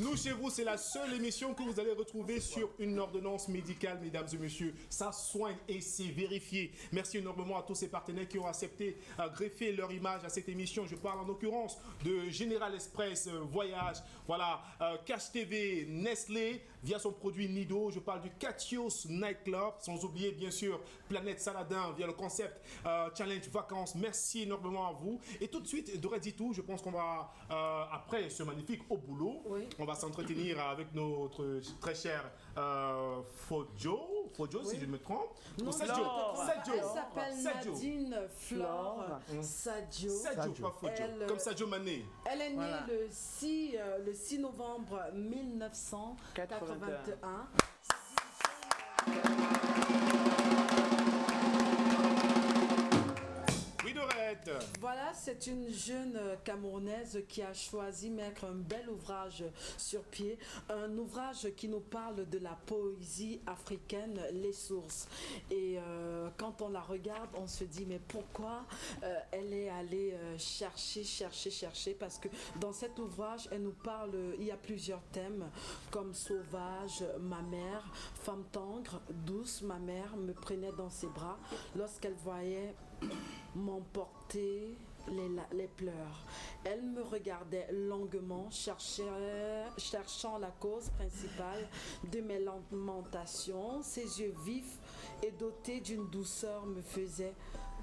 Nous, chez vous, c'est la seule émission que vous allez retrouver sur une ordonnance médicale, mesdames et messieurs. Ça soigne et c'est vérifié. Merci énormément à tous ces partenaires qui ont accepté greffer leur image à cette émission. Je parle en l'occurrence de Général Express Voyage, voilà, Cash TV, Nestlé, via son produit Nido. Je parle du Catios Nightclub, sans oublier bien sûr Planète Saladin via le concept Challenge Vacances. Merci énormément à vous. Et tout de suite, Doré dit tout, je pense qu'on va, après ce magnifique au boulot, on va s'entretenir avec notre très cher Fojo, si je me trompe. Non, Sadio. Elle s'appelle Nadine Flore Sadio. Sadio, pas Fojo, comme Sadio Mané. Elle est née le 6 novembre 1981. Voilà, c'est une jeune Camerounaise qui a choisi mettre un bel ouvrage sur pied, un ouvrage qui nous parle de la poésie africaine, les sources. Et quand on la regarde, on se dit mais pourquoi elle est allée chercher, parce que dans cet ouvrage, elle nous parle, il y a plusieurs thèmes comme sauvage, ma mère, femme tendre, douce, ma mère me prenait dans ses bras lorsqu'elle voyait m'emporter les pleurs. Elle me regardait longuement, cherchant la cause principale de mes lamentations. Ses yeux vifs et dotés d'une douceur me faisaient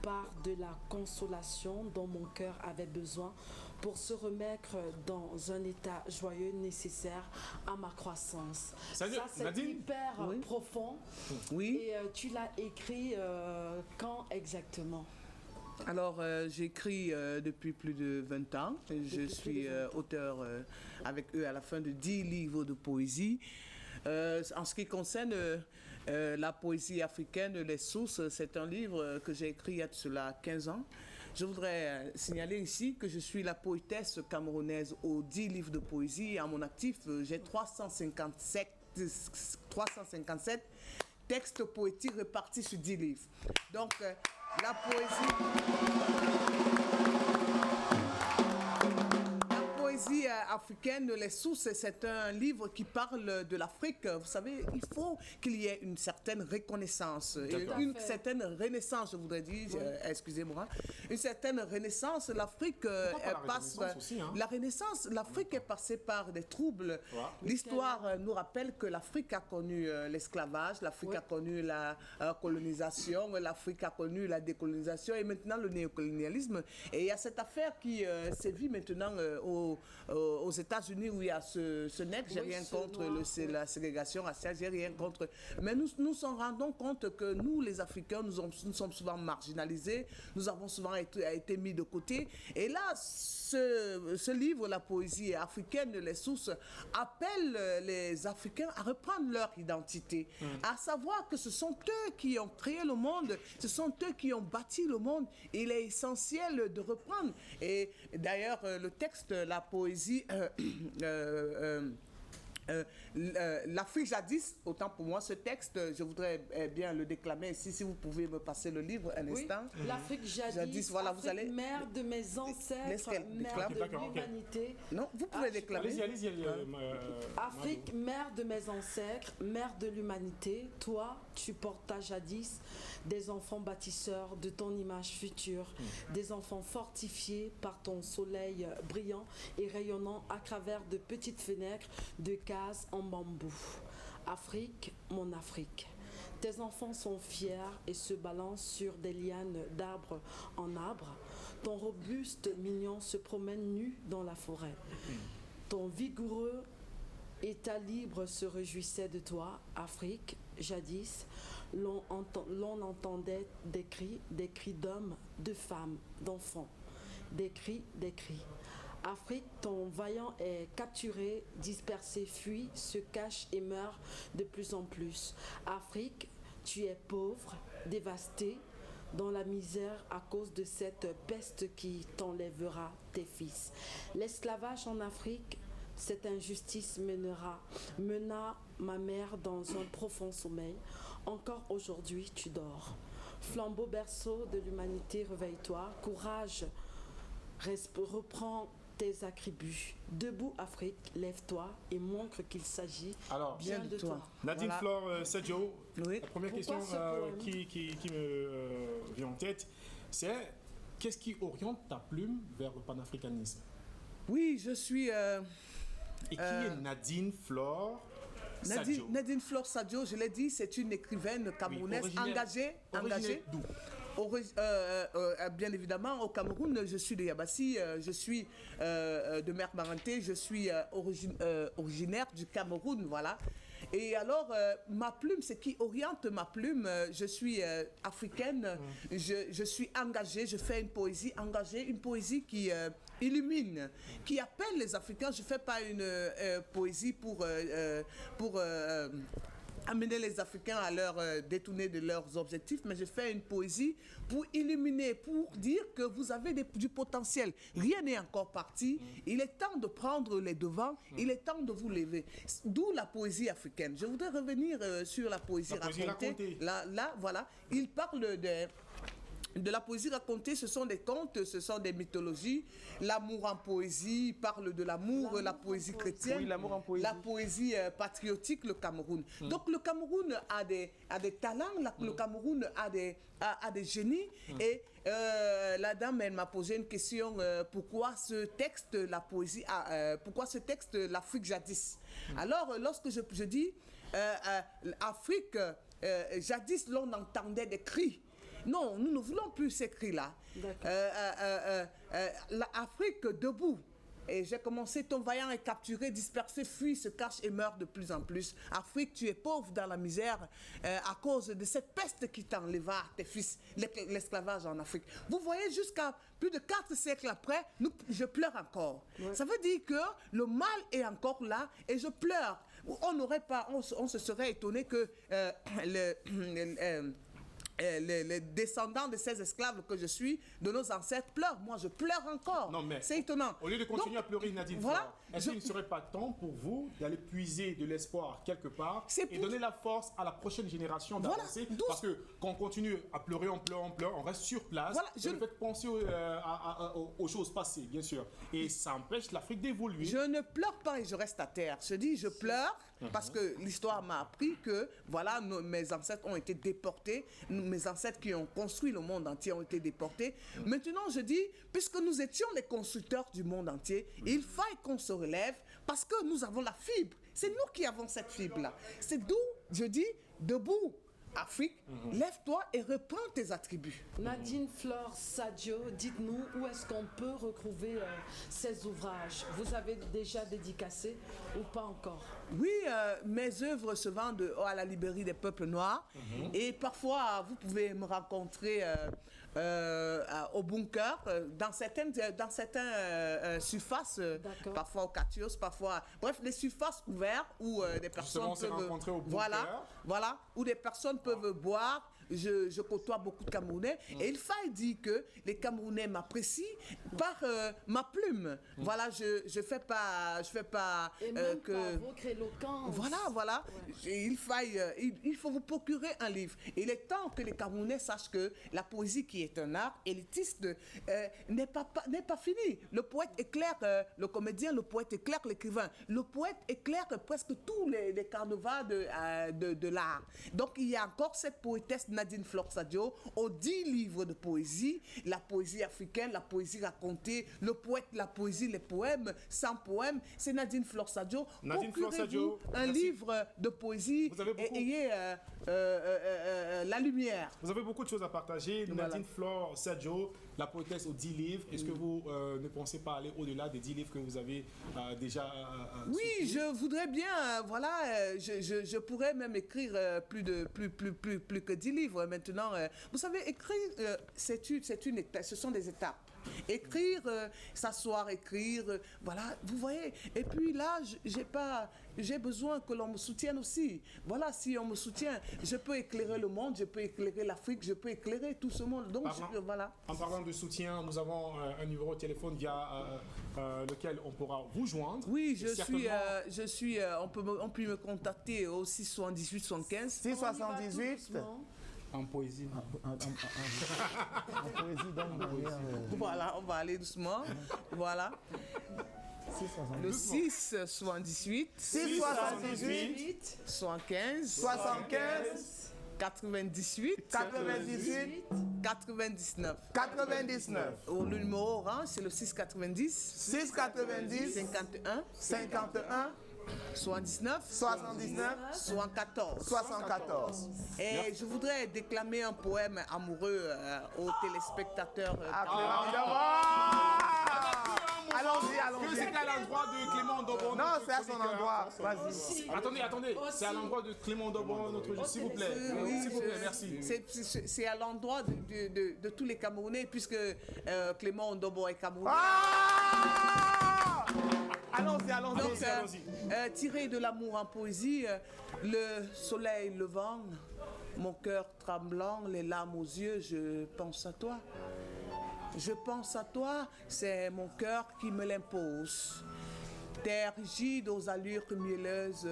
part de la consolation dont mon cœur avait besoin pour se remettre dans un état joyeux nécessaire à ma croissance. Ça, c'est hyper profond. Oui. Et tu l'as écrit quand exactement? Alors, j'écris depuis plus de 20 ans. Je suis auteur avec eux à la fin de 10 livres de poésie. En ce qui concerne la poésie africaine, les sources, c'est un livre que j'ai écrit il y a de cela 15 ans. Je voudrais signaler ici que je suis la poétesse camerounaise aux 10 livres de poésie. À mon actif, j'ai 357 textes poétiques répartis sur 10 livres. Donc, la poésie africaine, les sources, c'est un livre qui parle de l'Afrique. Vous savez, il faut qu'il y ait une certaine reconnaissance, une certaine renaissance, je voudrais dire, excusez-moi, une certaine renaissance. L'Afrique passe... La renaissance, l'Afrique est passée par des troubles. L'histoire nous rappelle que l'Afrique a connu l'esclavage, l'Afrique a connu la colonisation, l'Afrique a connu la décolonisation et maintenant le néocolonialisme. Et il y a cette affaire qui sévit maintenant aux États-Unis où il y a ce nègre, j'ai rien contre la ségrégation raciale, j'ai rien contre. Mais nous nous rendons compte que nous, les Africains, nous sommes souvent marginalisés, nous avons souvent été mis de côté. Et là, ce livre, la poésie africaine, les sources, appelle les Africains à reprendre leur identité, à savoir que ce sont eux qui ont créé le monde, ce sont eux qui ont bâti le monde. Il est essentiel de reprendre. Et d'ailleurs, le texte, la poésie, l'Afrique jadis, autant pour moi, ce texte, je voudrais bien le déclamer ici, si vous pouvez me passer le livre un instant. L'Afrique jadis, voilà, Afrique, vous allez... mère de mes ancêtres, mère de l'humanité. Non, vous pouvez déclamer. Allez-y. Afrique, mère de mes ancêtres, mère de l'humanité, toi, tu portas jadis des enfants bâtisseurs de ton image future, des enfants fortifiés par ton soleil brillant et rayonnant à travers de petites fenêtres de cases en bambou. Afrique, mon Afrique. Tes enfants sont fiers et se balancent sur des lianes d'arbre en arbre. Ton robuste mignon se promène nu dans la forêt. Ton vigoureux état libre se réjouissait de toi, Afrique. Jadis, l'on entendait des cris d'hommes, de femmes, d'enfants. Des cris. Afrique, ton vaillant est capturé, dispersé, fuit, se cache et meurt de plus en plus. Afrique, tu es pauvre, dévasté, dans la misère à cause de cette peste qui t'enlèvera tes fils. L'esclavage en Afrique, cette injustice mena ma mère dans un profond sommeil. Encore aujourd'hui, tu dors. Flambeau berceau de l'humanité, réveille-toi. Courage, reprends tes attributs. Debout Afrique, lève-toi et montre qu'il s'agit bien de toi. Nadine Flore Sadio, oui. La première Pourquoi question qui me vient en tête, c'est qu'est-ce qui oriente ta plume vers le panafricanisme? Oui, je suis... Et qui est Nadine Flore Sadio? Nadine Flore Sadio, je l'ai dit, c'est une écrivaine camerounaise engagée. D'où? Bien évidemment, au Cameroun, je suis de Yabassi, je suis de mère Maranté, je suis originaire du Cameroun, voilà. Et alors, ma plume, ce qui oriente ma plume, je suis africaine, je suis engagée, je fais une poésie engagée, une poésie qui illumine, qui appelle les Africains. Je ne fais pas une poésie pour amener les Africains à leur détourner de leurs objectifs, mais je fais une poésie pour illuminer, pour dire que vous avez du potentiel. Rien n'est encore parti. Il est temps de prendre les devants. Il est temps de vous lever. D'où la poésie africaine. Je voudrais revenir sur la poésie racontée. Là, voilà. Il parle de la poésie racontée, ce sont des contes, ce sont des mythologies. L'amour en poésie parle de l'amour, la poésie chrétienne, oui, l'amour en poésie. La poésie patriotique, le Cameroun. Donc le Cameroun a des talents, le Cameroun a des génies. Et la dame, elle m'a posé une question, pourquoi ce texte, la poésie, pourquoi ce texte, l'Afrique jadis? Alors, lorsque je dis Afrique, jadis, l'on entendait des cris. Non, nous ne voulons plus ces cris-là. L'Afrique debout. Et j'ai commencé, ton vaillant est capturé, dispersé, fuit, se cache et meurt de plus en plus. Afrique, tu es pauvre dans la misère à cause de cette peste qui t'enleva tes fils, l'esclavage en Afrique. Vous voyez, jusqu'à plus de 4 siècles après, je pleure encore. Ouais. Ça veut dire que le mal est encore là et je pleure. On se serait étonné que les descendants de ces esclaves que je suis, de nos ancêtres, pleurent. Moi, je pleure encore. Non, mais c'est étonnant. Au lieu de continuer à pleurer, Nadine, voilà, est-ce qu'il ne serait pas temps pour vous d'aller puiser de l'espoir quelque part et donner la force à la prochaine génération d'avancer? Voilà, parce que quand on continue à pleurer, on pleure, on reste sur place. Voilà, je ne fais penser aux choses passées, bien sûr. Et ça empêche l'Afrique d'évoluer. Je ne pleure pas et je reste à terre. Je dis, je pleure parce que l'histoire m'a appris que, voilà, mes ancêtres ont été déportés. Mes ancêtres qui ont construit le monde entier ont été déportés. Maintenant, je dis, puisque nous étions les constructeurs du monde entier, il faille qu'on se relève parce que nous avons la fibre. C'est nous qui avons cette fibre-là. C'est d'où, je dis, debout, Afrique, lève-toi et reprends tes attributs. Nadine Flore Sadio, dites-nous où est-ce qu'on peut retrouver ces ouvrages? Vous avez déjà dédicacé ou pas encore? Oui, mes œuvres se vendent à la librairie des peuples noirs et parfois vous pouvez me rencontrer au bunker, dans certaines surfaces, parfois au Catios, parfois, bref, des surfaces ouvertes où des personnes peuvent, voilà, où des personnes peuvent boire. Je côtoie beaucoup de Camerounais et il faille dire que les Camerounais m'apprécient par ma plume. Voilà, je fais pas et même par votre éloquence. Voilà. Ouais. Il faut vous procurer un livre. Il est temps que les Camerounais sachent que la poésie, qui est un art élitiste, n'est pas finie. Le poète éclaire le comédien, le poète éclaire l'écrivain. Le poète éclaire presque tous les carnavals de l'art. Donc il y a encore cette poétesse Nadine Flore Sadio, aux 10 livres de poésie, la poésie africaine, la poésie racontée, le poète, la poésie, les poèmes, 100 poèmes, c'est Nadine Flore Sadio. Nadine Flore Sadio, un livre de poésie et ayez la lumière. Vous avez beaucoup de choses à partager. Voilà. Nadine Flore Sadio, la poétesse aux 10 livres. Est-ce que vous ne pensez pas aller au-delà des 10 livres que vous avez déjà oui, je voudrais bien, je pourrais même écrire plus que 10 livres. Maintenant, vous savez, écrire, ce sont des étapes. Écrire, s'asseoir, écrire, voilà, vous voyez. Et puis là, j'ai besoin que l'on me soutienne aussi. Voilà, si on me soutient, je peux éclairer le monde, je peux éclairer l'Afrique, je peux éclairer tout ce monde. Donc, voilà. En parlant de soutien, nous avons un numéro de téléphone via lequel on pourra vous joindre. Oui, on peut me contacter au 678 75. 678 En poésie. En poésie, donc. Voilà, on va aller doucement. Voilà. Le 6, 78. 6, 78. 75. 75. 98. 98. 99. 99. Le numéro orange, c'est le 690. 690. 51. 51. 79. 79. 74. 74. Et je voudrais déclamer un poème amoureux aux téléspectateurs. Allons-y, Que allons-y. c'est à l'endroit de Clément Ndobon? Non, c'est à son endroit. Vas-y. Attendez. C'est à l'endroit de Clément Ndobon, notre s'il vous plaît. Oui, S'il vous plaît, merci. C'est à l'endroit de tous les Camerounais, puisque Clément Ndobon est Camerounais. Ah! Allons-y, allons-y. Donc, tiré de l'amour en poésie, le soleil levant, mon cœur tremblant, les larmes aux yeux, je pense à toi. Je pense à toi, c'est mon cœur qui me l'impose. Terre rigide aux allures mielleuses,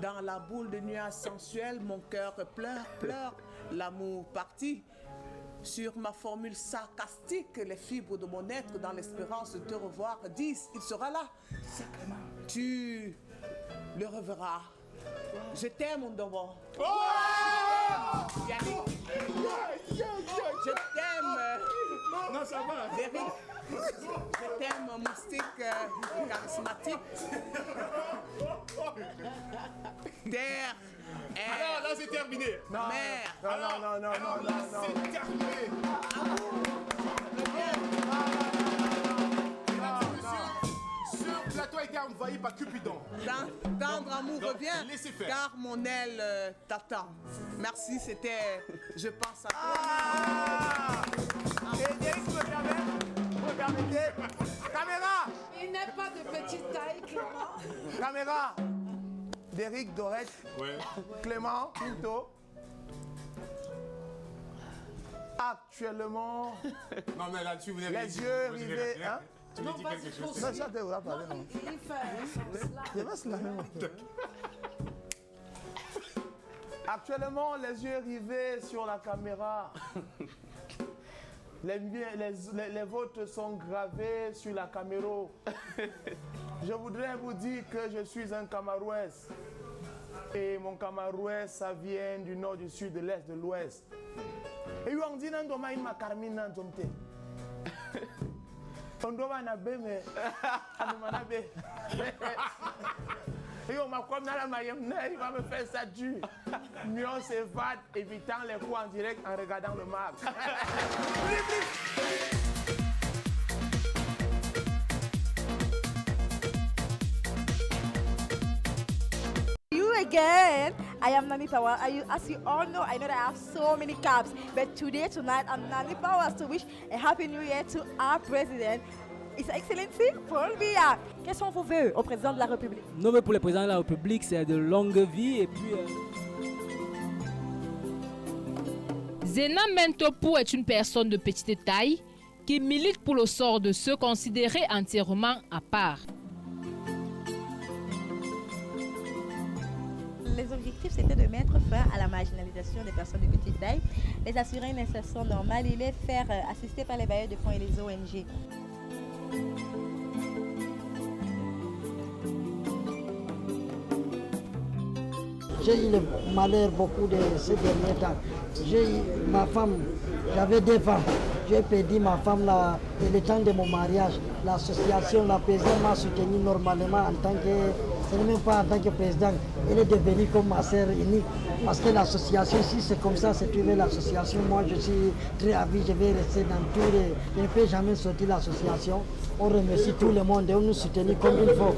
dans la boule de nuages sensuels, mon cœur pleure, l'amour parti. Sur ma formule sarcastique, les fibres de mon être, dans l'espérance de te revoir, disent, il sera là. Tu le reverras. Je t'aime, mon Ndobon. Je t'aime. Non, ça va. Derrick. Je t'aime, moustique charismatique. Terre. Alors là, c'est terminé. Mer. Non. C'est terminé. Ce plateau a été envahi par Cupidon. Tendre amour revient, laissez faire. car mon aile t'attend. Merci, c'était Je pense à toi. Et Derrick, vous me permettez? Caméra! Il n'est pas de petite taille, Clément. Caméra! Derrick, Dorette, Ouais. Clément, Pinto. Actuellement, Non, mais là-dessus, vous n'avez les yeux rivés. Hein? Tu me dis quelque chose. Non, ça, tu vas parler, non? Il fait Je vais se laver, mon frère. Actuellement, les yeux rivés sur la caméra. Les vôtres sont gravés sur la caméra. Je voudrais vous dire que je suis un Camarouès. Et mon Camarouès, ça vient du nord, du sud, de l'est, de l'ouest. Et on dit que ma carmine on doit mais et on m'a comme dans la mayonnaise, il va me faire ça dur. Mieux on s'évade, évitant les coups en direct en regardant le marbre. You again. I am Nani Power. As you all know, I know that I have so many caps. But tonight, I'm Nani Power to wish a happy new year to our president, His Excellency Paul Biya. Quels sont vos vœux au président de la République? Nos vœux pour le président de la République, c'est de longue vie et puis... Zena Mentopo est une personne de petite taille qui milite pour le sort de ceux considérés entièrement à part. Les objectifs, c'était de mettre fin à la marginalisation des personnes de petite taille, les assurer une insertion normale et les faire assister par les bailleurs de fonds et les ONG. J'ai eu le malheur beaucoup de ces derniers temps. J'ai eu ma femme, j'avais 2 femmes. J'ai perdu ma femme là, et le temps de mon mariage. L'association, la présidente m'a soutenu normalement en tant que, ce n'est même pas en tant que président. Elle est devenue comme ma sœur unique. Parce que l'association, si c'est comme ça, c'est trouver l'association. Moi, je suis très ravi, je vais rester dans tous les... Je ne peux jamais sortir l'association. On remercie tout le monde et on nous soutient comme il faut.